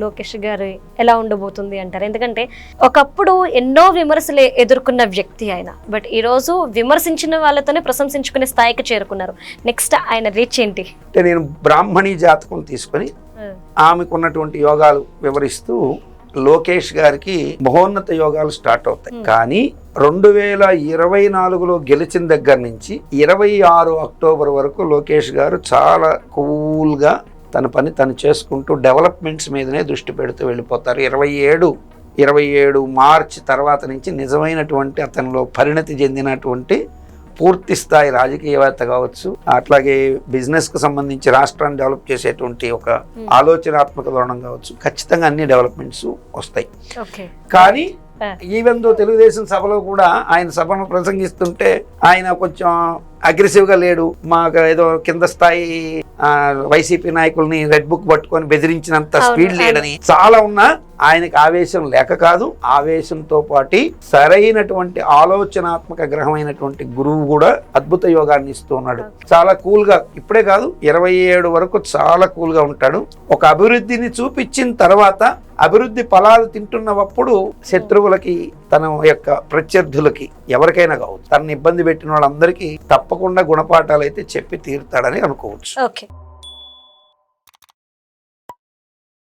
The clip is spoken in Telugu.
లోకేష్ గారు ఎలా ఉండబోతుంది అంటారు? ఎందుకంటే ఒకప్పుడు ఎన్నో విమర్శలు ఎదుర్కొన్న వ్యక్తి ఆయన, బట్ ఈరోజు విమర్శించిన వాళ్ళతోనే ప్రశంసించుకునే స్థాయికి చేరుకున్నారు. నెక్స్ట్ ఆయన రీచ్ ఏంటి? అంటే నేను బ్రాహ్మణి జాతకం తీసుకొని ఆమెకున్నటువంటి యోగాలు వివరిస్తూ లోకేష్ గారికి మహోన్నత యోగాలు స్టార్ట్ అవుతాయి. కానీ 2024లో గెలిచిన దగ్గర నుంచి 26 అక్టోబర్ వరకు లోకేష్ గారు చాలా కూల్గా తన పని తను చేసుకుంటూ డెవలప్మెంట్స్ మీదనే దృష్టి పెడుతూ వెళ్ళిపోతారు. 27 మార్చి తర్వాత నుంచి నిజమైనటువంటి అతనిలో పరిణతి చెందినటువంటి పూర్తి స్థాయి రాజకీయవేత్త కావచ్చు, అట్లాగే బిజినెస్ కు సంబంధించి రాష్ట్రాన్ని డెవలప్ చేసేటువంటి ఒక ఆలోచనాత్మక ధోరణం కావచ్చు, ఖచ్చితంగా అన్ని డెవలప్మెంట్స్ వస్తాయి. కానీ ఈవెన్ దో తెలుగుదేశం సభలో కూడా ఆయన సభను ప్రసంగిస్తుంటే ఆయన కొంచెం అగ్రెసివ్గా లేడు. మాకు ఏదో కింద స్థాయి వైసీపీ నాయకుల్ని రెడ్ బుక్ పట్టుకొని బెదిరించినంత స్పీడ్ లేడని చాలా ఉన్నా ఆయనకి ఆవేశం లేక కాదు, ఆవేశంతో పాటు సరైనటువంటి ఆలోచనాత్మక గ్రహమైనటువంటి గురువు కూడా అద్భుత యోగాన్ని ఇస్తూ ఉన్నాడు. చాలా కూల్ గా, ఇప్పుడే కాదు 27 వరకు చాలా కూల్ గా ఉంటాడు. ఒక అభివృద్ధిని చూపించిన తర్వాత అభివృద్ధి ఫలాలు తింటున్నప్పుడు శత్రువులకి, తన యొక్క ప్రత్యర్థులకి, ఎవరికైనా కావచ్చు, తనని ఇబ్బంది పెట్టిన వాళ్ళందరికీ తప్పకుండా గుణపాఠాలు అయితే చెప్పి తీరుతాడని అనుకోవచ్చు. ఓకే.